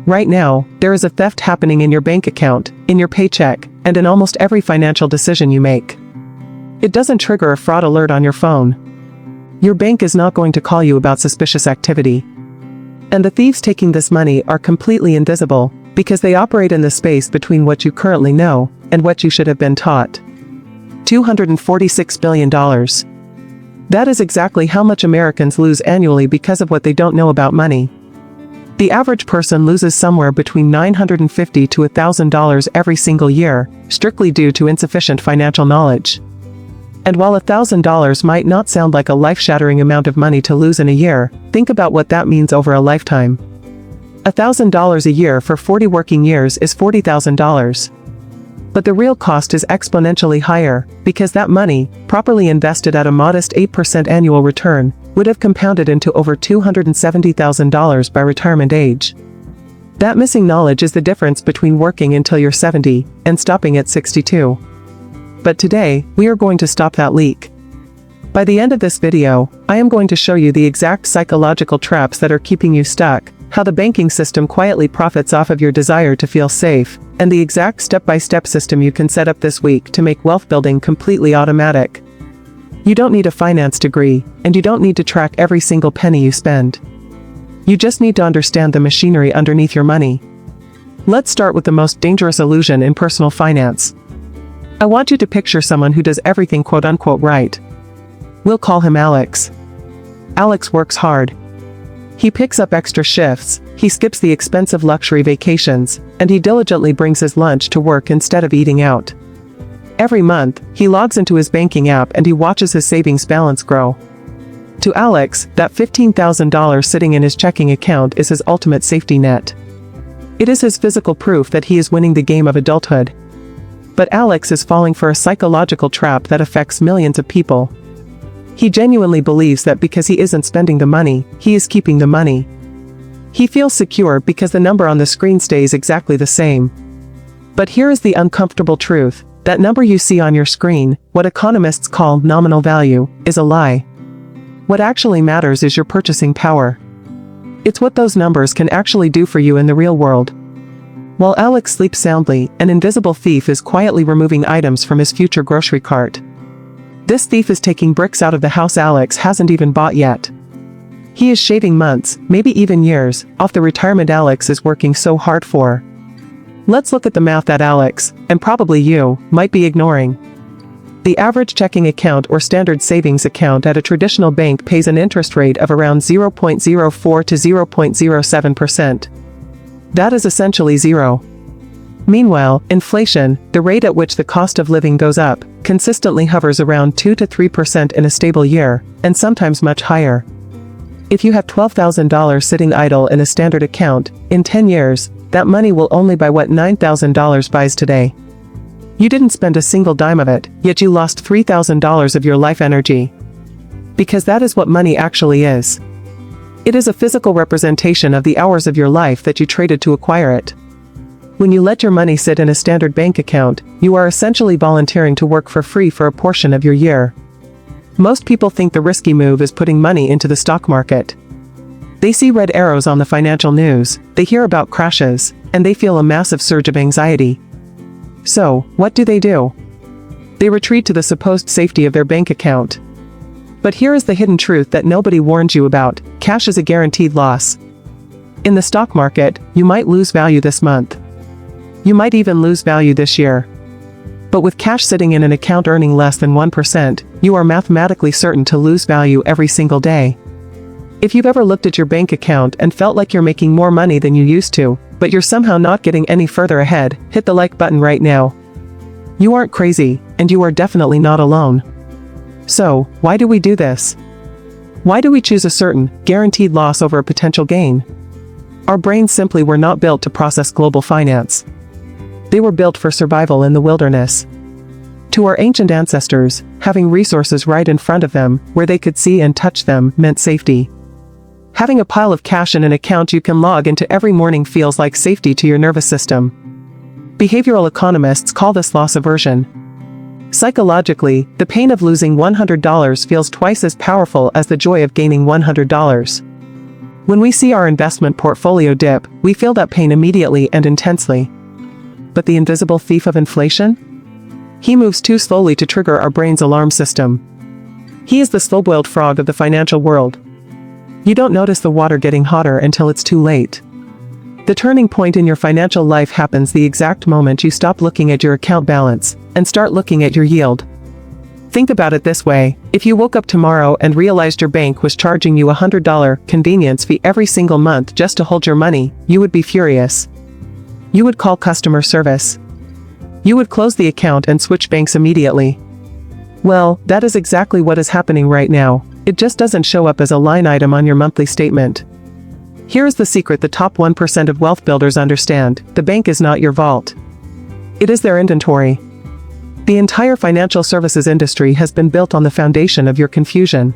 Right now, there is a theft happening in your bank account, in your paycheck, and in almost every financial decision you make. It doesn't trigger a fraud alert on your phone. Your bank is not going to call you about suspicious activity. And the thieves taking this money are completely invisible, because they operate in the space between what you currently know and what you should have been taught. $246 billion. That is exactly how much Americans lose annually because of what they don't know about money. The average person loses somewhere between $950 to $1,000 every single year, strictly due to insufficient financial knowledge. And while $1,000 might not sound like a life-shattering amount of money to lose in a year, think about what that means over a lifetime. $1,000 a year for 40 working years is $40,000. But the real cost is exponentially higher, because that money, properly invested at a modest 8% annual return, would have compounded into over $270,000 by retirement age. That missing knowledge is the difference between working until you're 70 and stopping at 62. But today, we are going to stop that leak. By the end of this video, I am going to show you the exact psychological traps that are keeping you stuck, how the banking system quietly profits off of your desire to feel safe, and the exact step-by-step system you can set up this week to make wealth building completely automatic. You don't need a finance degree, and you don't need to track every single penny you spend. You just need to understand the machinery underneath your money. Let's start with the most dangerous illusion in personal finance. I want you to picture someone who does everything quote-unquote right. We'll call him Alex. Alex works hard. He picks up extra shifts, he skips the expensive luxury vacations, and he diligently brings his lunch to work instead of eating out. Every month, he logs into his banking app and he watches his savings balance grow. To Alex, that $15,000 sitting in his checking account is his ultimate safety net. It is his physical proof that he is winning the game of adulthood. But Alex is falling for a psychological trap that affects millions of people. He genuinely believes that because he isn't spending the money, he is keeping the money. He feels secure because the number on the screen stays exactly the same. But here is the uncomfortable truth. That number you see on your screen, what economists call nominal value, is a lie. What actually matters is your purchasing power. It's what those numbers can actually do for you in the real world. While Alex sleeps soundly, an invisible thief is quietly removing items from his future grocery cart. This thief is taking bricks out of the house Alex hasn't even bought yet. He is shaving months, maybe even years, off the retirement Alex is working so hard for. Let's look at the math that Alex, and probably you, might be ignoring. The average checking account or standard savings account at a traditional bank pays an interest rate of around 0.04 to 0.07%. That is essentially zero. Meanwhile, inflation, the rate at which the cost of living goes up, consistently hovers around 2 to 3% in a stable year, and sometimes much higher. If you have $12,000 sitting idle in a standard account, in 10 years, that money will only buy what $9,000 buys today. You didn't spend a single dime of it, yet you lost $3,000 of your life energy. Because that is what money actually is. It is a physical representation of the hours of your life that you traded to acquire it. When you let your money sit in a standard bank account, you are essentially volunteering to work for free for a portion of your year. Most people think the risky move is putting money into the stock market. They see red arrows on the financial news, they hear about crashes, and they feel a massive surge of anxiety. So, what do? They retreat to the supposed safety of their bank account. But here is the hidden truth that nobody warns you about: cash is a guaranteed loss. In the stock market, you might lose value this month. You might even lose value this year. But with cash sitting in an account earning less than 1%, you are mathematically certain to lose value every single day. If you've ever looked at your bank account and felt like you're making more money than you used to, but you're somehow not getting any further ahead, hit the like button right now. You aren't crazy, and you are definitely not alone. So, why do we do this? Why do we choose a certain, guaranteed loss over a potential gain? Our brains simply were not built to process global finance. They were built for survival in the wilderness. To our ancient ancestors, having resources right in front of them, where they could see and touch them, meant safety. Having a pile of cash in an account you can log into every morning feels like safety to your nervous system. Behavioral economists call this loss aversion. Psychologically, the pain of losing $100 feels twice as powerful as the joy of gaining $100. When we see our investment portfolio dip, we feel that pain immediately and intensely. But the invisible thief of inflation? He moves too slowly to trigger our brain's alarm system. He is the slow-boiled frog of the financial world. You don't notice the water getting hotter until it's too late. The turning point in your financial life happens the exact moment you stop looking at your account balance and start looking at your yield. Think about it this way: if you woke up tomorrow and realized your bank was charging you a $100 convenience fee every single month just to hold your money, you would be furious. You would call customer service. You would close the account and switch banks immediately. Well, that is exactly what is happening right now. It just doesn't show up as a line item on your monthly statement. Here is the secret the top 1% of wealth builders understand: the bank is not your vault. It is their inventory. The entire financial services industry has been built on the foundation of your confusion.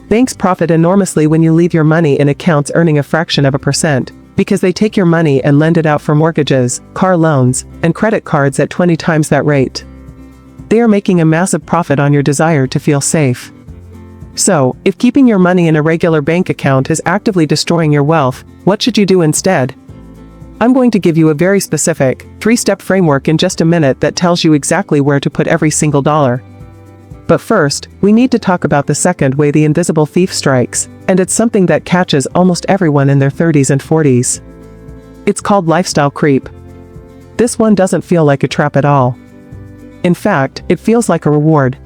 Banks profit enormously when you leave your money in accounts earning a fraction of a percent, because they take your money and lend it out for mortgages, car loans, and credit cards at 20 times that rate. They are making a massive profit on your desire to feel safe. So, if keeping your money in a regular bank account is actively destroying your wealth, what should you do instead? I'm going to give you a very specific, 3-step framework in just a minute that tells you exactly where to put every single dollar. But first, we need to talk about the second way the invisible thief strikes, and it's something that catches almost everyone in their 30s and 40s. It's called lifestyle creep. This one doesn't feel like a trap at all. In fact, it feels like a reward.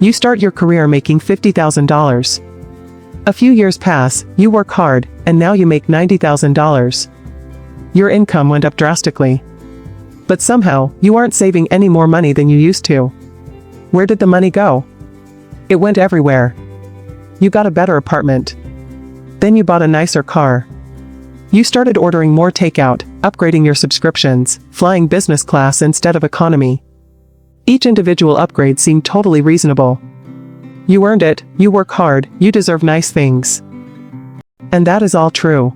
You start your career making $50,000. A few years pass, you work hard, and now you make $90,000. Your income went up drastically. But somehow, you aren't saving any more money than you used to. Where did the money go? It went everywhere. You got a better apartment. Then you bought a nicer car. You started ordering more takeout, upgrading your subscriptions, flying business class instead of economy. Each individual upgrade seemed totally reasonable. You earned it, you work hard, you deserve nice things. And that is all true.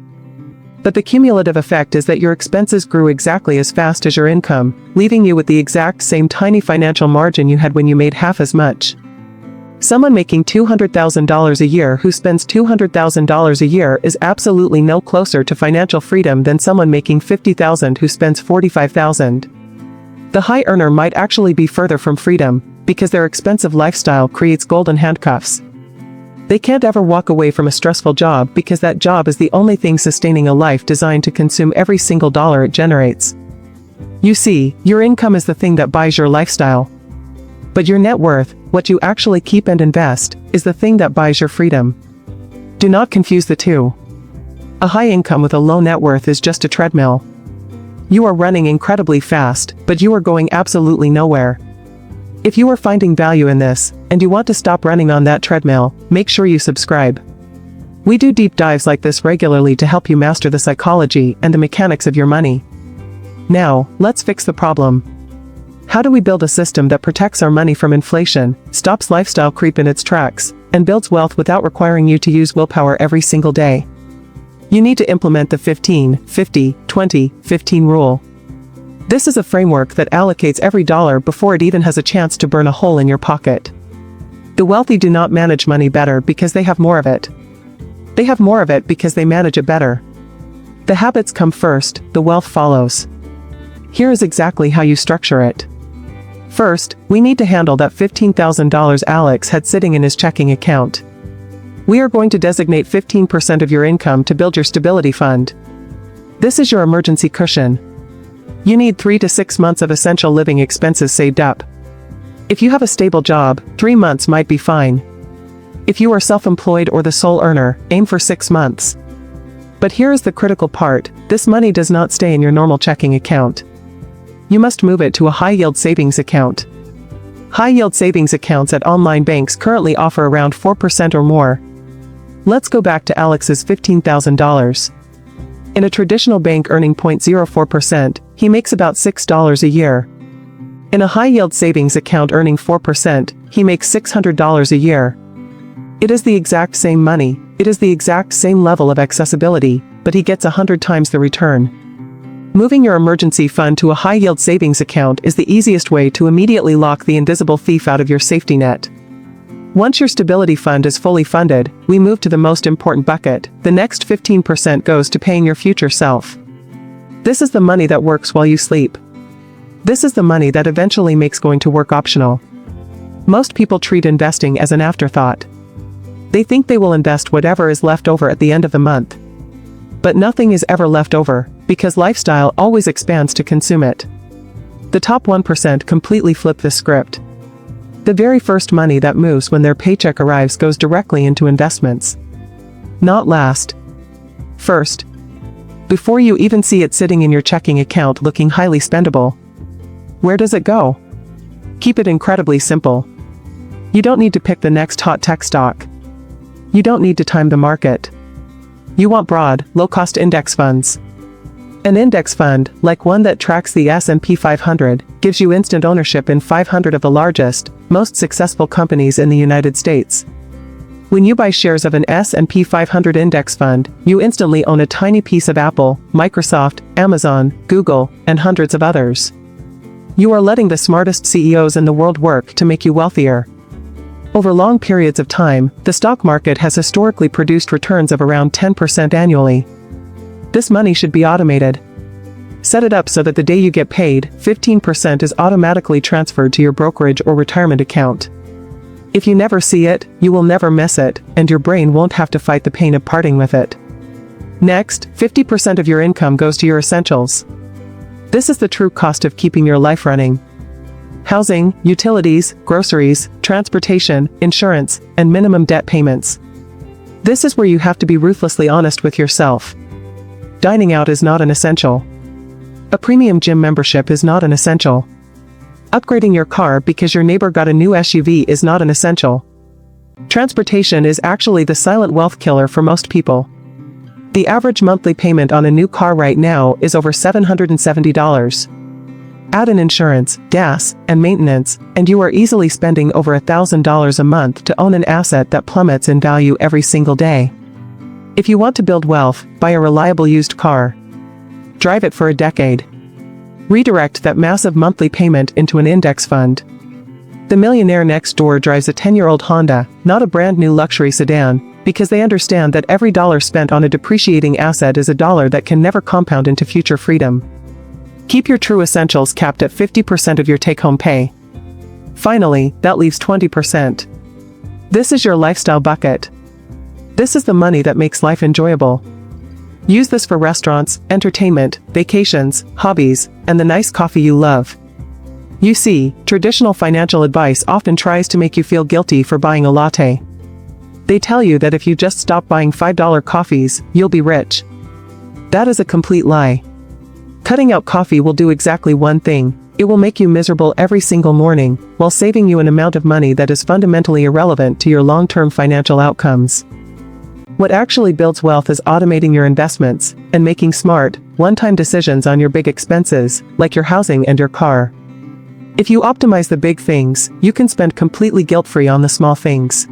But the cumulative effect is that your expenses grew exactly as fast as your income, leaving you with the exact same tiny financial margin you had when you made half as much. Someone making $200,000 a year who spends $200,000 a year is absolutely no closer to financial freedom than someone making $50,000 who spends $45,000. The high earner might actually be further from freedom, because their expensive lifestyle creates golden handcuffs. They can't ever walk away from a stressful job because that job is the only thing sustaining a life designed to consume every single dollar it generates. You see, your income is the thing that buys your lifestyle. But your net worth, what you actually keep and invest, is the thing that buys your freedom. Do not confuse the two. A high income with a low net worth is just a treadmill. You are running incredibly fast, but you are going absolutely nowhere. If you are finding value in this, and you want to stop running on that treadmill, make sure you subscribe. We do deep dives like this regularly to help you master the psychology and the mechanics of your money. Now, let's fix the problem. How do we build a system that protects our money from inflation, stops lifestyle creep in its tracks, and builds wealth without requiring you to use willpower every single day? You need to implement the 15-50-20-15 rule. This is a framework that allocates every dollar before it even has a chance to burn a hole in your pocket. The wealthy do not manage money better because they have more of it. They have more of it because they manage it better. The habits come first, the wealth follows. Here is exactly how you structure it. First, we need to handle that $15,000 Alex had sitting in his checking account. We are going to designate 15% of your income to build your stability fund. This is your emergency cushion. You need 3 to 6 months of essential living expenses saved up. If you have a stable job, 3 months might be fine. If you are self-employed or the sole earner, aim for 6 months. But here is the critical part: this money does not stay in your normal checking account. You must move it to a high-yield savings account. High-yield savings accounts at online banks currently offer around 4% or more. Let's go back to Alex's $15,000. In a traditional bank earning 0.04%, he makes about $6 a year. In a high-yield savings account earning 4%, he makes $600 a year. It is the exact same money, it is the exact same level of accessibility, but he gets 100 times the return. Moving your emergency fund to a high-yield savings account is the easiest way to immediately lock the invisible thief out of your safety net. Once your stability fund is fully funded, we move to the most important bucket. The next 15% goes to paying your future self. This is the money that works while you sleep. This is the money that eventually makes going to work optional. Most people treat investing as an afterthought. They think they will invest whatever is left over at the end of the month. But nothing is ever left over, because lifestyle always expands to consume it. The top 1% completely flip the script. The very first money that moves when their paycheck arrives goes directly into investments. Not last. First. Before you even see it sitting in your checking account looking highly spendable. Where does it go? Keep it incredibly simple. You don't need to pick the next hot tech stock. You don't need to time the market. You want broad, low-cost index funds. An index fund, like one that tracks the S&P 500, gives you instant ownership in 500 of the largest, most successful companies in the United States. When you buy shares of an S&P 500 index fund, you instantly own a tiny piece of Apple, Microsoft, Amazon, Google, and hundreds of others. You are letting the smartest CEOs in the world work to make you wealthier. Over long periods of time, the stock market has historically produced returns of around 10% annually. This money should be automated. Set it up so that the day you get paid, 15% is automatically transferred to your brokerage or retirement account. If you never see it, you will never miss it, and your brain won't have to fight the pain of parting with it. Next, 50% of your income goes to your essentials. This is the true cost of keeping your life running. Housing, utilities, groceries, transportation, insurance, and minimum debt payments. This is where you have to be ruthlessly honest with yourself. Dining out is not an essential. A premium gym membership is not an essential. Upgrading your car because your neighbor got a new SUV is not an essential. Transportation is actually the silent wealth killer for most people. The average monthly payment on a new car right now is over $770. Add in insurance, gas, and maintenance, and you are easily spending over $1,000 a month to own an asset that plummets in value every single day. If you want to build wealth, buy a reliable used car. Drive it for a decade. Redirect that massive monthly payment into an index fund. The millionaire next door drives a 10-year-old Honda, not a brand new luxury sedan, because they understand that every dollar spent on a depreciating asset is a dollar that can never compound into future freedom. Keep your true essentials capped at 50% of your take-home pay. Finally, that leaves 20%. This is your lifestyle bucket. This is the money that makes life enjoyable. Use this for restaurants, entertainment, vacations, hobbies, and the nice coffee you love. You see, traditional financial advice often tries to make you feel guilty for buying a latte. They tell you that if you just stop buying $5 coffees, you'll be rich. That is a complete lie. Cutting out coffee will do exactly one thing: it will make you miserable every single morning, while saving you an amount of money that is fundamentally irrelevant to your long-term financial outcomes. What actually builds wealth is automating your investments, and making smart, one-time decisions on your big expenses, like your housing and your car. If you optimize the big things, you can spend completely guilt-free on the small things.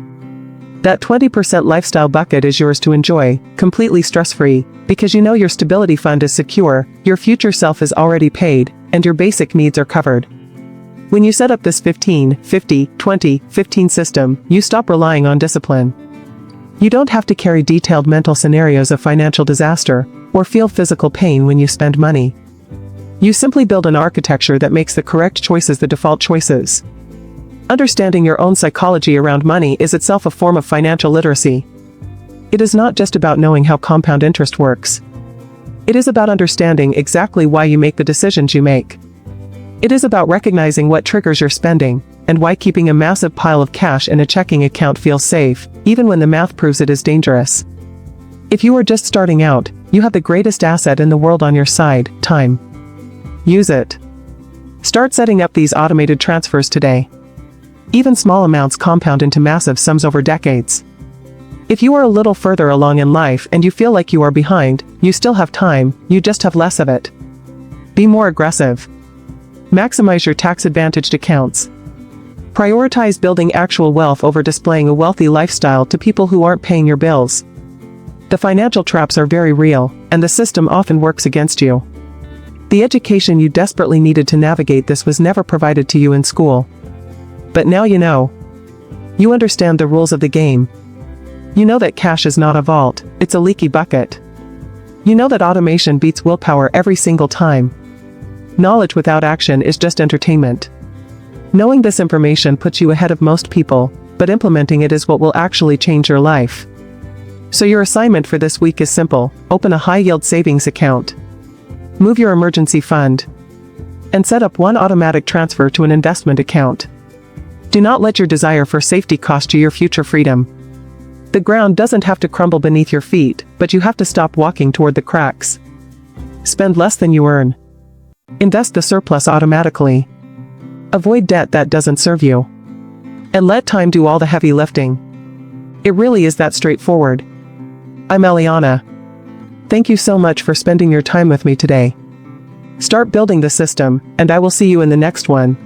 That 20% lifestyle bucket is yours to enjoy, completely stress-free, because you know your stability fund is secure, your future self is already paid, and your basic needs are covered. When you set up this 15, 50, 20, 15 system, you stop relying on discipline. You don't have to carry detailed mental scenarios of financial disaster, or feel physical pain when you spend money. You simply build an architecture that makes the correct choices the default choices. Understanding your own psychology around money is itself a form of financial literacy. It is not just about knowing how compound interest works. It is about understanding exactly why you make the decisions you make. It is about recognizing what triggers your spending, and why keeping a massive pile of cash in a checking account feels safe, even when the math proves it is dangerous. If you are just starting out, you have the greatest asset in the world on your side: time. Use it. Start setting up these automated transfers today. Even small amounts compound into massive sums over decades. If you are a little further along in life and you feel like you are behind, you still have time, you just have less of it. Be more aggressive. Maximize your tax-advantaged accounts. Prioritize building actual wealth over displaying a wealthy lifestyle to people who aren't paying your bills. The financial traps are very real, and the system often works against you. The education you desperately needed to navigate this was never provided to you in school. But now you know. You understand the rules of the game. You know that cash is not a vault, it's a leaky bucket. You know that automation beats willpower every single time. Knowledge without action is just entertainment. Knowing this information puts you ahead of most people, but implementing it is what will actually change your life. So your assignment for this week is simple: open a high-yield savings account. Move your emergency fund. And set up one automatic transfer to an investment account. Do not let your desire for safety cost you your future freedom. The ground doesn't have to crumble beneath your feet, but you have to stop walking toward the cracks. Spend less than you earn. Invest the surplus automatically. Avoid debt that doesn't serve you. And let time do all the heavy lifting. It really is that straightforward. I'm Aliana. Thank you so much for spending your time with me today. Start building the system, and I will see you in the next one.